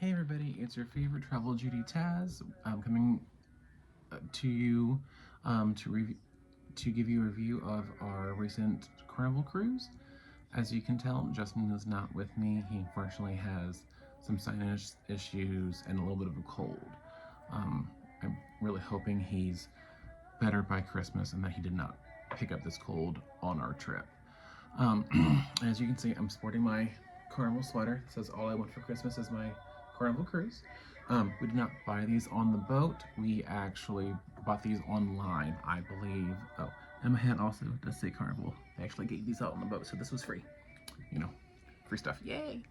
Hey everybody, it's your favorite travel Judy Taz. I'm coming to you to give you a review of our recent Carnival cruise. As you can tell, Justin is not with me. He unfortunately has some sinus issues and a little bit of a cold. I'm really hoping he's better by Christmas and that he did not pick up this cold on our trip. As you can see, I'm sporting my Carnival sweater. It says all I want for Christmas is my Carnival cruise. We did not buy these on the boat. We actually bought these online, I believe. Oh, and my hat also does say Carnival. They actually gave these out on the boat, so this was free. You know, free stuff. Yay!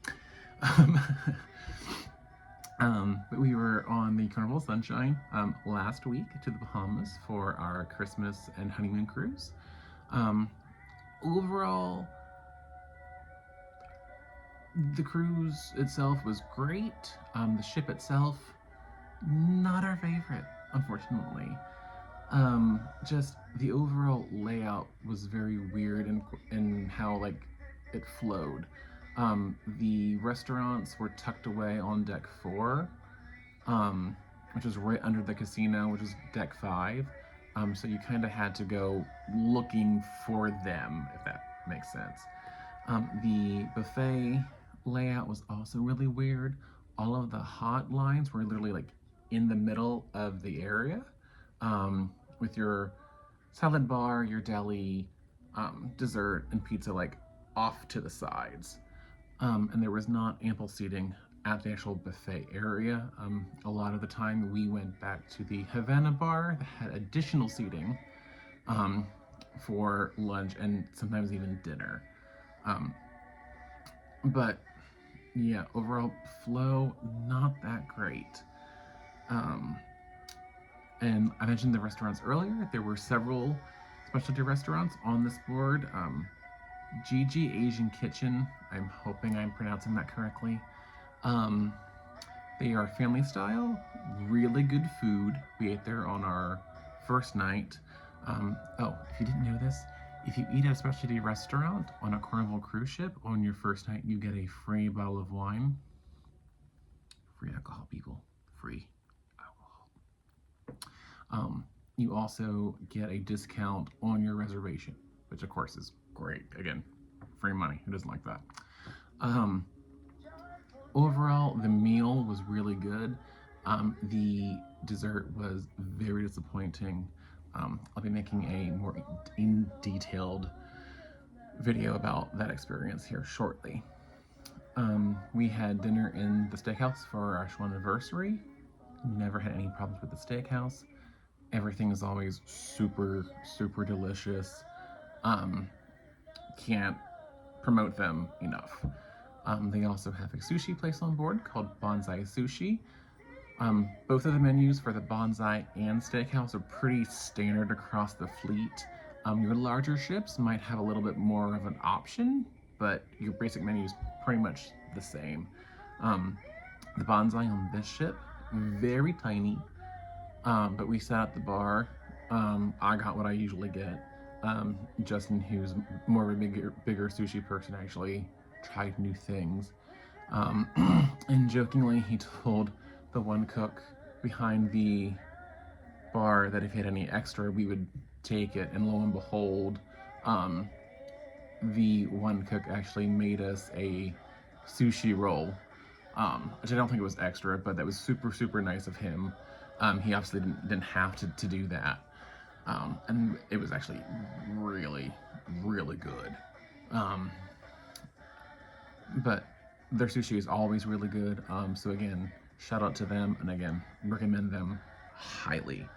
Um, but we were on the Carnival Sunshine last week to the Bahamas for our Christmas and honeymoon cruise. Um, Overall, the cruise itself was great. The ship itself, not our favorite, unfortunately. Just the overall layout was very weird in how like it flowed. The restaurants were tucked away on deck 4, which was right under the casino, which is deck 5. So you kind of had to go looking for them, if that makes sense. The buffet layout was also really weird. All of the hot lines were literally like in the middle of the area, with your salad bar, your deli, dessert, and pizza like off to the sides. And there was not ample seating at the actual buffet area. A lot of the time we went back to the Havana bar that had additional seating for lunch and sometimes even dinner. Um, but yeah, overall flow not that great. Um, and I mentioned the restaurants earlier. There were several specialty restaurants on this board. Gigi Asian Kitchen. I'm hoping I'm pronouncing that correctly. Um, they are family style, really good food. We ate there on our first night. If you didn't know this, if you eat at a specialty restaurant on a Carnival cruise ship on your first night, you get a free bottle of wine. Free alcohol, people. Free alcohol. You also get a discount on your reservation, which of course is great. Again, free money. Who doesn't like that? Um, Overall, the meal was really good. The dessert was very disappointing. I'll be making a more in detailed video about that experience here shortly. We had dinner in the steakhouse for our actual anniversary. Never had any problems with the steakhouse. Everything is always super, super delicious. Can't promote them enough. They also have a sushi place on board called Bonsai Sushi. Both of the menus for the Bonsai and Steakhouse are pretty standard across the fleet. Your larger ships might have a little bit more of an option, but your basic menu is pretty much the same. The Bonsai on this ship, very tiny, but we sat at the bar. I got what I usually get. Justin, who's more of a bigger sushi person, actually tried new things. And jokingly, he told the one cook behind the bar that if he had any extra, we would take it. And lo and behold, the one cook actually made us a sushi roll, which I don't think it was extra, but that was super, super nice of him. He obviously didn't have to do that. And it was actually really, really good. But their sushi is always really good. So again, shout out to them, and again, recommend them highly.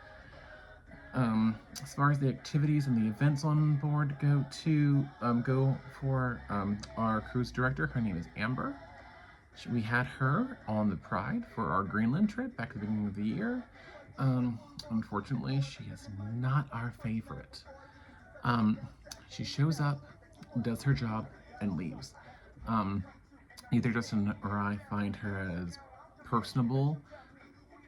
As far as the activities and the events on board go for our cruise director, her name is Amber. We had her on the Pride for our Greenland trip back at the beginning of the year. Unfortunately, she is not our favorite. She shows up, does her job, and leaves. Either Justin or I find her as personable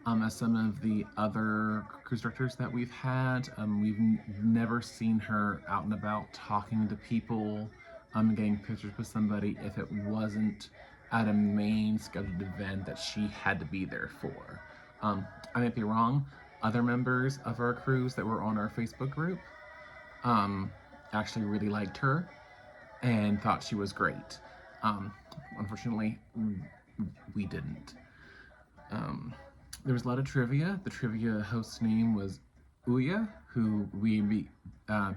as some of the other cruise directors that we've had. We've never seen her out and about talking to people, getting pictures with somebody if it wasn't at a main scheduled event that she had to be there for. I might be wrong. Other members of our cruise that were on our Facebook group um, actually really liked her and thought she was great. Um, Unfortunately, we didn't. Um, there was a lot of trivia. The trivia host's name was Uya, who we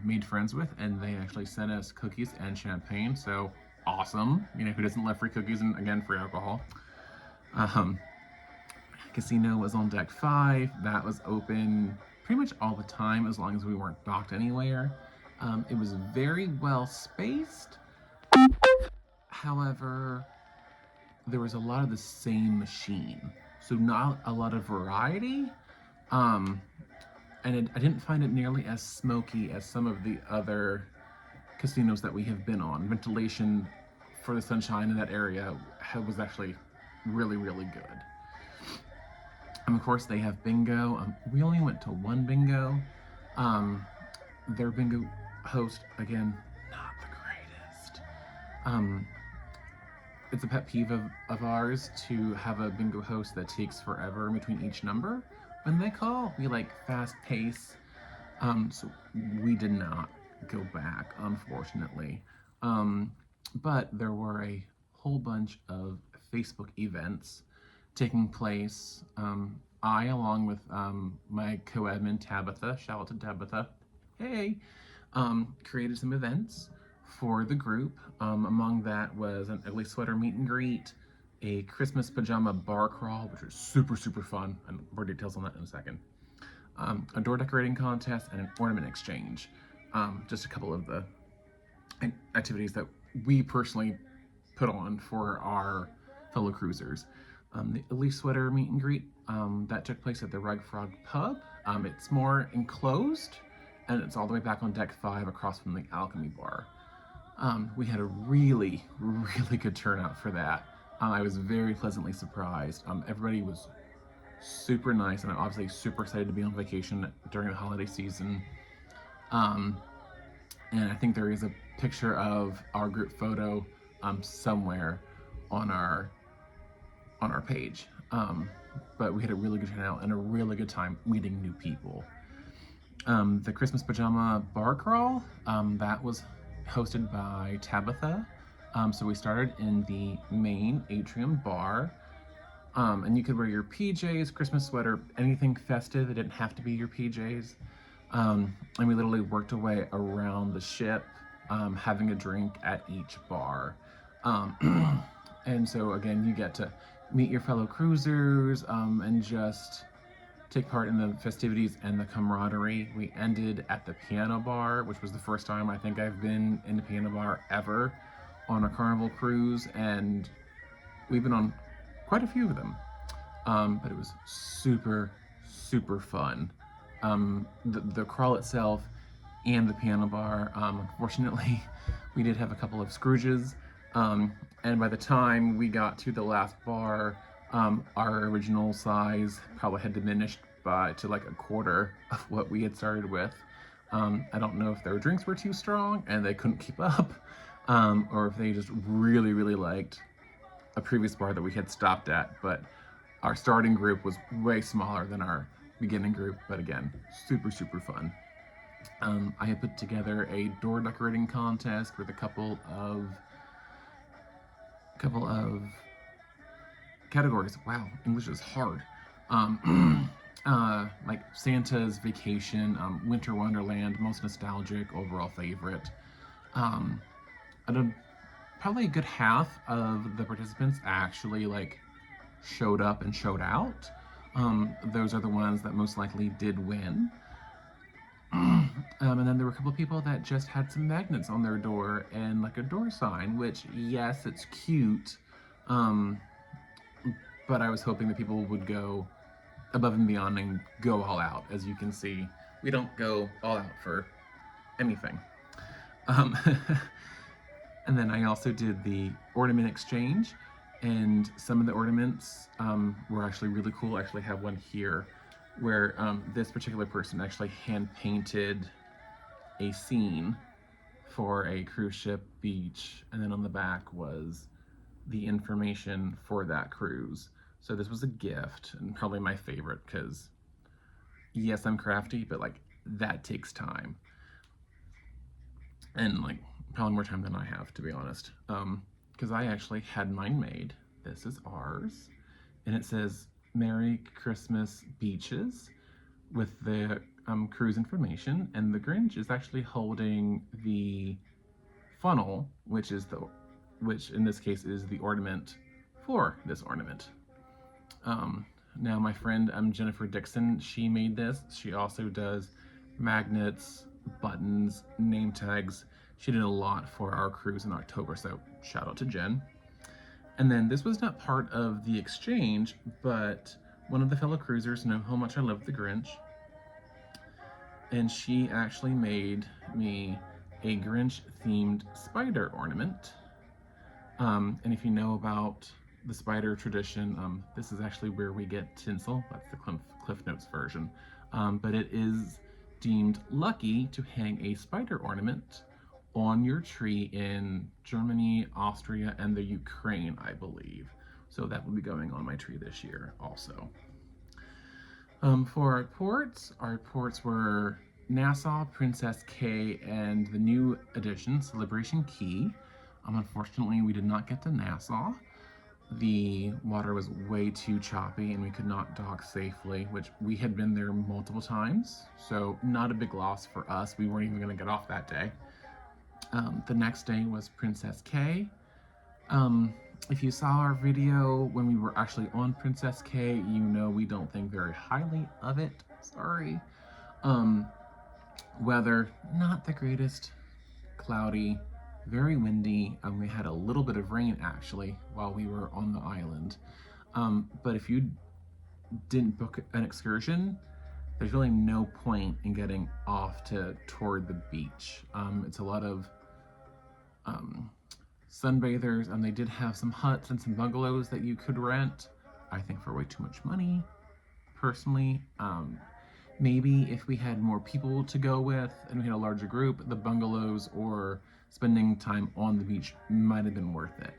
made friends with, and they actually sent us cookies and champagne. So awesome! You know, who doesn't love free cookies and again free alcohol? Um, Casino was on deck 5. That was open pretty much all the time as long as we weren't docked anywhere. It was very well spaced. However, there was a lot of the same machine, so not a lot of variety. Um, and I didn't find it nearly as smoky as some of the other casinos that we have been on. Ventilation for the Sunshine in that area was actually really, really good. Of course, they have bingo. We only went to one bingo. Their bingo host, again, not the greatest. It's a pet peeve of ours to have a bingo host that takes forever in between each number. When they call, we like fast pace. So we did not go back, unfortunately. But there were a whole bunch of Facebook events taking place. I, along with my co-admin Tabitha, shout out to Tabitha, hey, created some events for the group. Among that was an ugly sweater meet and greet, a Christmas pajama bar crawl, which was super, super fun, and more details on that in a second. A door decorating contest, and an ornament exchange. Just a couple of the activities that we personally put on for our fellow cruisers. The Elise Sweater meet and greet that took place at the Rug Frog Pub. It's more enclosed, and it's all the way back on deck 5 across from the Alchemy Bar. We had a really, really good turnout for that. I was very pleasantly surprised. Everybody was super nice, and I'm obviously super excited to be on vacation during the holiday season. And I think there is a picture of our group photo somewhere on our page. But we had a really good turnout and a really good time meeting new people. The Christmas Pajama Bar Crawl, that was hosted by Tabitha. So we started in the main atrium bar. And you could wear your PJs, Christmas sweater, anything festive. It didn't have to be your PJs. And we literally worked our way around the ship, having a drink at each bar. And so again, you get to meet your fellow cruisers and just take part in the festivities and the camaraderie. We ended at the piano bar, which was the first time I think I've been in the piano bar ever on a Carnival cruise, and we've been on quite a few of them. But it was super, super fun. The crawl itself and the piano bar, unfortunately, we did have a couple of Scrooges. And by the time we got to the last bar, our original size probably had diminished to like a quarter of what we had started with. I don't know if their drinks were too strong and they couldn't keep up, or if they just really, really liked a previous bar that we had stopped at. But our starting group was way smaller than our beginning group, but again, super, super fun. I had put together a door decorating contest with a couple of categories. Wow, English is hard. Like Santa's Vacation, Winter Wonderland, most nostalgic, overall favorite. Probably a good half of the participants actually like showed up and showed out. Those are the ones that most likely did win. And then there were a couple of people that just had some magnets on their door and like a door sign, which, yes, it's cute. But I was hoping that people would go above and beyond and go all out. As you can see, we don't go all out for anything. And then I also did the ornament exchange, and some of the ornaments were actually really cool. I actually have one here where this particular person actually hand painted a scene for a cruise ship beach, and then on the back was the information for that cruise. So this was a gift, and probably my favorite, because yes, I'm crafty, but like that takes time. And like probably more time than I have, to be honest. Because I actually had mine made. This is ours. And it says Merry Christmas Beaches with the cruise information. And the Grinch is actually holding the funnel, which in this case is the ornament for this ornament. Now my friend Jennifer Dixon, she made this. She also does magnets, buttons, name tags. She did a lot for our cruise in October, so shout out to Jen. And then this was not part of the exchange, but one of the fellow cruisers know how much I love the Grinch, and she actually made me a Grinch themed spider ornament. And if you know about the spider tradition, this is actually where we get tinsel. That's the Cliff Notes version. But it is deemed lucky to hang a spider ornament on your tree in Germany, Austria, and the Ukraine, I believe. So that will be going on my tree this year also. For our ports were Nassau, Princess K, and the new edition, Celebration Key. Unfortunately, we did not get to Nassau. The water was way too choppy and we could not dock safely, which we had been there multiple times, so not a big loss for us. We weren't even going to get off that day. The next day was Princess K. If you saw our video when we were actually on Princess K, you know we don't think very highly of it. Sorry. Weather, not the greatest. Cloudy, very windy. We had a little bit of rain actually while we were on the island. But if you didn't book an excursion, there's really no point in getting off toward the beach. It's a lot of sunbathers, and they did have some huts and some bungalows that you could rent, I think for way too much money, personally. Maybe if we had more people to go with and we had a larger group, the bungalows or spending time on the beach might have been worth it.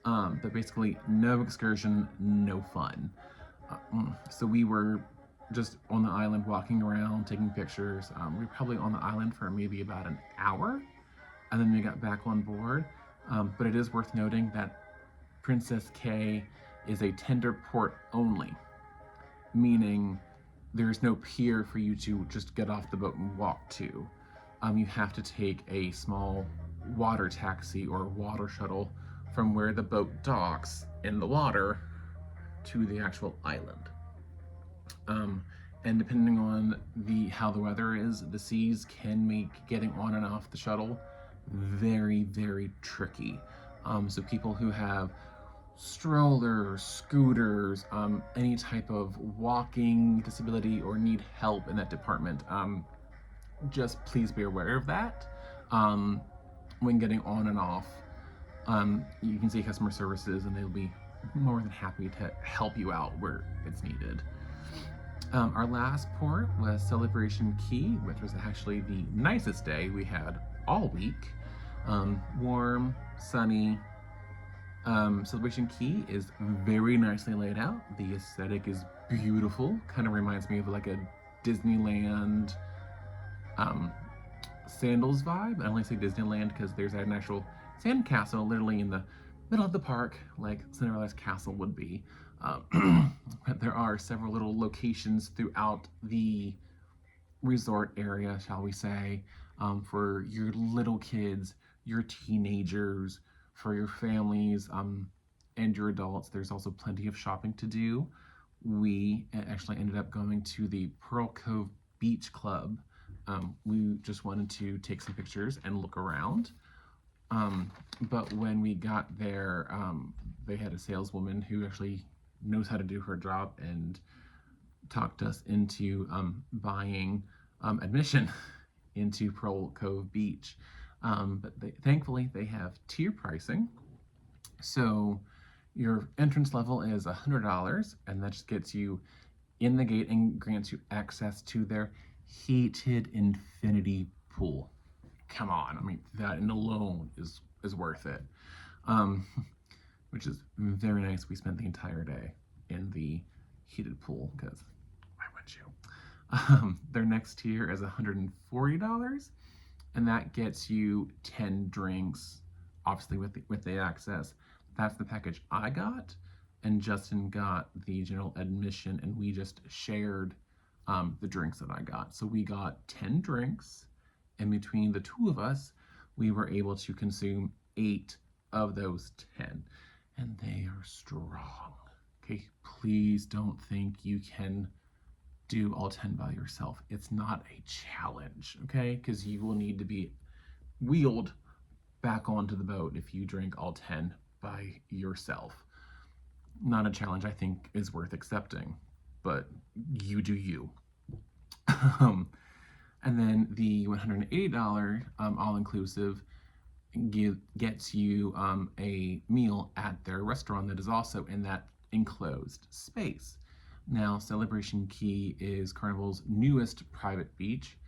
But basically, no excursion, no fun. So we were just on the island walking around, taking pictures. We were probably on the island for maybe about an hour, and then we got back on board. But it is worth noting that Princess K is a tender port only, meaning there's no pier for you to just get off the boat and walk to. You have to take a small water taxi or water shuttle from where the boat docks in the water to the actual island. And depending on how the weather is, the seas can make getting on and off the shuttle very, very tricky. So people who have strollers, scooters, any type of walking disability or need help in that department, just please be aware of that when getting on and off. You can see customer services and they'll be more than happy to help you out where it's needed. Our last port was Celebration Key, which was actually the nicest day we had all week. Warm, sunny. Celebration Key is very nicely laid out. The aesthetic is beautiful. Kind of reminds me of like a Disneyland Sandals vibe. I only say Disneyland because there's an actual sand castle literally in the middle of the park, like Cinderella's castle would be. But there are several little locations throughout the resort area, shall we say, for your little kids, your teenagers, for your families, and your adults. There's also plenty of shopping to do. We actually ended up going to the Pearl Cove Beach Club. We just wanted to take some pictures and look around. But when we got there, they had a saleswoman who actually knows how to do her job and talked us into buying admission into Pearl Cove Beach. But thankfully they have tier pricing. So your entrance level is $100, and that just gets you in the gate and grants you access to their heated infinity pool. Come on, I mean, that alone is worth it. which is very nice. We spent the entire day in the heated pool because why would you? Their next tier is $140, and that gets you 10 drinks, obviously with the access. That's the package I got, and Justin got the general admission, and we just shared the drinks that I got. So we got 10 drinks, and between the two of us, we were able to consume 8 of those 10, and they are strong. Okay, please don't think you can do all 10 by yourself. It's not a challenge, okay? Because you will need to be wheeled back onto the boat if you drink all 10 by yourself. Not a challenge I think is worth accepting, but you do you. And then the $180 all-inclusive gets you a meal at their restaurant that is also in that enclosed space. Now, Celebration Key is Carnival's newest private beach,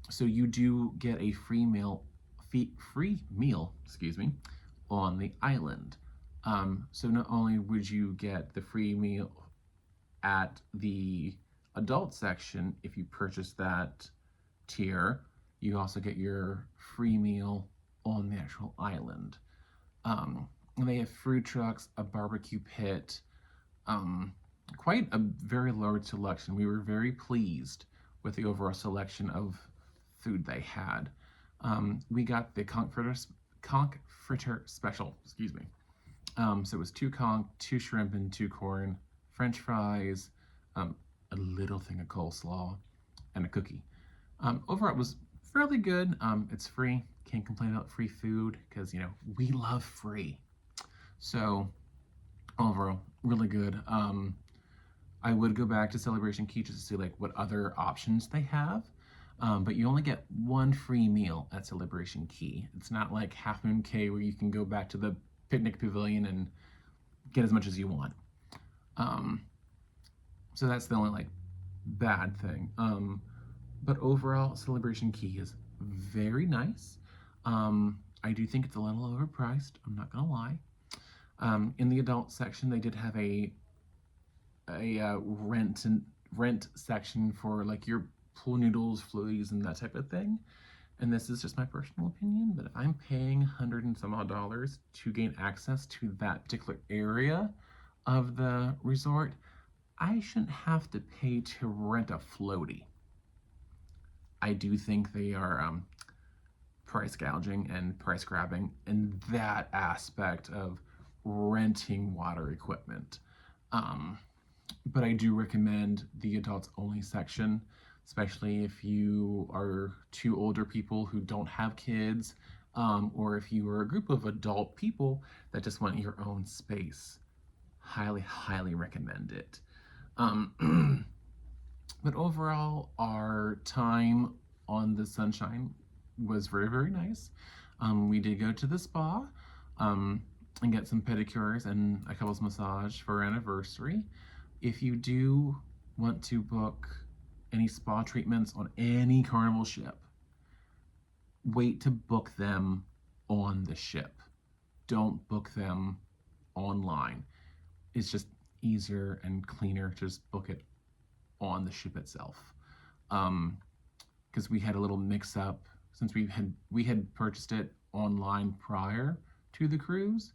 so you do get a free meal, on the island. So not only would you get the free meal at the adult section if you purchase that tier, you also get your free meal on the actual island. And they have food trucks, a barbecue pit, quite a very large selection. We were very pleased with the overall selection of food they had. We got the conch fritter special, excuse me. So it was 2 conch, 2 shrimp, and 2 corn, French fries, a little thing of coleslaw, and a cookie. Overall, it was fairly good. It's free. Can't complain about free food because, you know, we love free. So overall, really good. I would go back to Celebration Key just to see like what other options they have. But you only get 1 free meal at Celebration Key. It's not like Half Moon Cay where you can go back to the picnic pavilion and get as much as you want. So that's the only like bad thing. But overall, Celebration Key is very nice. I do think it's a little overpriced. I'm not gonna lie. In the adult section, they did have a rent section for like your pool noodles, floaties, and that type of thing. And this is just my personal opinion, but if I'm paying $100 and some odd to gain access to that particular area of the resort, I shouldn't have to pay to rent a floaty. I do think they are price gouging and price grabbing in that aspect of renting water equipment. But I do recommend the adults only section, especially if you are 2 older people who don't have kids, or if you are a group of adult people that just want your own space. Highly, highly recommend it. But overall, our time on the Sunshine was very, very nice. We did go to the spa and get some pedicures and a couple's massage for our anniversary. If you do want to book any spa treatments on any Carnival ship, wait to book them on the ship. Don't book them online. It's just easier and cleaner to just book it on the ship itself. Because we had a little mix-up since we had purchased it online prior to the cruise,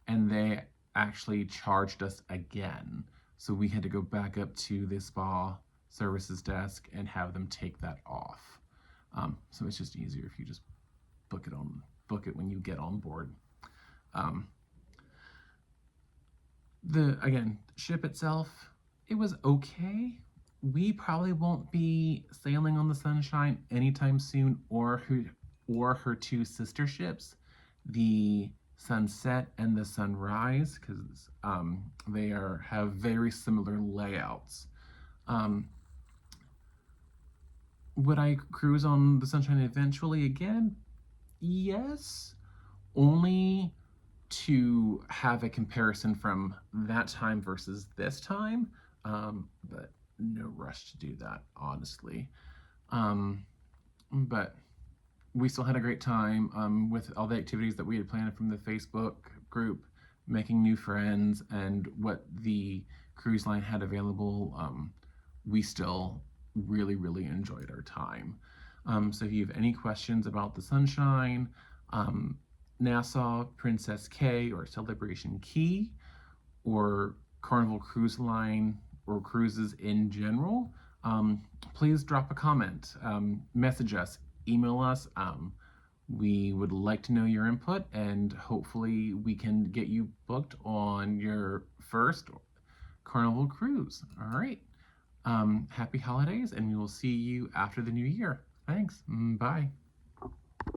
and they actually charged us again. So we had to go back up to the spa services desk and have them take that off. So it's just easier if you just book it when you get on board. The ship itself, it was okay. We probably won't be sailing on the Sunshine anytime soon, or her 2 sister ships, the Sunset and the Sunrise, because they have very similar layouts. Would I cruise on the Sunshine eventually again? Yes, only to have a comparison from that time versus this time, but no rush to do that, honestly. But we still had a great time with all the activities that we had planned from the Facebook group. making new friends, and what the cruise line had available, we still really enjoyed our time. So if you have any questions about the Sunshine, um, Nassau, Princess K, or Celebration Key, or Carnival Cruise Line, or cruises in general, please drop a comment, message us, email us. We would like to know your input, and hopefully we can get you booked on your first Carnival cruise. All right. Happy holidays, and we will see you after the new year. Thanks. Bye.